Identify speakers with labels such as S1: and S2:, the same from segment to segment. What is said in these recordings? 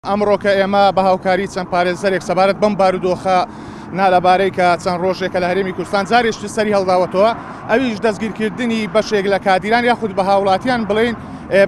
S1: ئەمڕۆ کە ئێمە بە هاوکاری چەند پارێزەرێک سەبارەت بەم بارودۆخە نالەبارەی کە چەند ڕۆژێکە لە هەرێمی کوردستان جارێشتی سەری هەڵداوەتەوە ئەویش دەستگیرکردنی بەشێک لە کادیران یاخود بە هاوڵاتیان بڵێن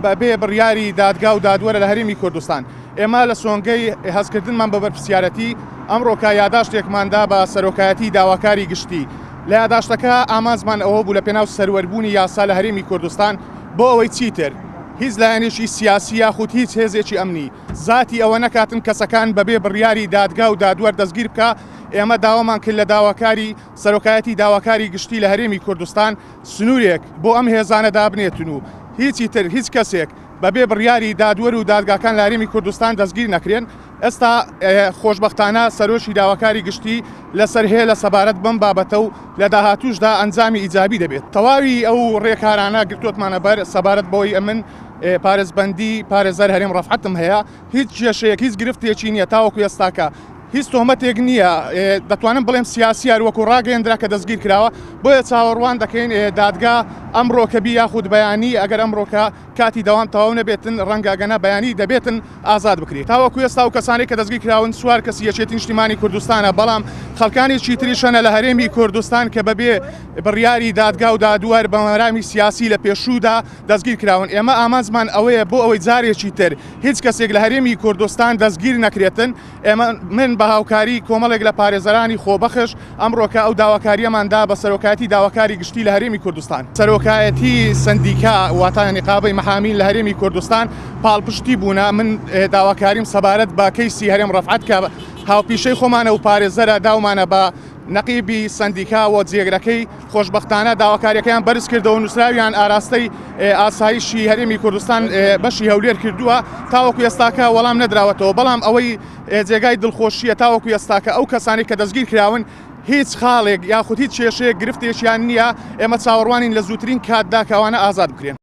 S1: بەبێ بڕیاری دادگا و دادوەرە لە هەرێمی کوردستان. ئێمە لە سۆنگەی هەستکردنمان بە بەرپرسیارەتی ئەمڕۆ یاداشتێکماندا بە سەرۆکایەتی داواکاری گشتی. لە یاداشتەکە ئامانزمان ئەوە بوو لە پێناو سەروەربوونی یاسا لە هەرێمی کوردستان بۆ ئەوەی چیتر هیچ لایەنێکی سیاسی یاخود هیچ هێزێکی ئەمنی زاتی ئەوە نەکاتن کەسەکان بەبێ بڕیاری دادگا و دادوەر دەستگیر بکە. ئێمە داوامان کرد لە داواکاری سەرۆکایەتی داواکاری گشتی لە هەرێمی کوردستان سنوورێک بۆ ئەم هێزانە دابنێتن و هیچی تر هیچ کەسێک بەبێ بڕیاری دادوەر و دادگاکان لە هەرێمی کوردستان دەستگیر نەکرێن. ئێستا خۆشبەختانە سەرۆشی داواکاری گشتی لەسەر هەیە لە سەبارەت بەم بابەتە و لە داهاتووشدا ئەنجامی ئیجابی دەبێت. تەواوی ئەو ڕێکارانە گرتوتمانە بەر سەبارەت بۆی ئەمن پارێزبەندی پارێزەر هەرێم ڕەفعەتم هەیە هیچ کێشەیەک هیچ گرفتێکی نییە تاوەکو ئێستاکە هیچ تۆمەتێک نییە دەتوانم بڵێم سیاسیار وەکو ڕاگەیەندرا کە دەستگیر کراوە بۆیە چاوەڕوان دەکەین دادگا ئەمڕۆکەبی یاخود بەیانی ئەگەر ئەمڕۆکە کاتی دەوام تەواو نەبێتن ڕەنگەگەنە بەیانی دەبێتن ئازاد بکرێت. تاوەکو ئێستا و کەسانی کە دەستگیر کراون سوار کەسی یەکێتی نیشتیمانی کوردستانە بەڵام خەڵکانێکی تریشەنە لە هەرێمی کوردستان کە بەبێ بڕیاری دادگا و دادوەر بە مەرامی سیاسی لە پێشوودا دەستگیر کراون. ئێمە ئامانزمان ئەوەیە بۆ ئەوەی جارێکی تر هیچ کەسێک لە هەرێمی کوردستان دەستگیر نەکرێتن. ئێمە من بە هاوکاری کۆمەڵێک لە پارێزەرانی خۆبەخش ئەمڕۆکە ئەو داواکاریەماندا بە سەرۆکایەتی داواکاری گشتی لە هەرێمی کوردستان. سەرۆکایەتی سندیکا واتە نیقابەی مەحامین لە هەرێمی کوردستان پاڵپشتی بوونە. من داواکاریم سەبارەت بە کەیسی هەرێم ڕەفعەت کە هاوپیشەی خۆمانە و پارێزەرە داومانە بە نەقیبی سندیکا و جێگرەکەی خۆشبەختانە داواکاریەکەیان بەرز کردەوە و نووسراویان ئاراستەی ئاسایشی هەرێمی کوردستان بەشی هەولێر کردووە تاوەکو ئێستاکە وەڵام نەدراوەتەوە. بەڵام ئەوەی جێگای دڵخۆشیە تاوەکو ئێستاکە ئەو کەسانی کە دەستگیر کراون هیچ خاڵێک یاخود هیچ کێشەیەک گرفتێکیان نییە. ئێمە چاوەڕوانین لە زووترین کاتدا کەوانە ئازاد بکرێن.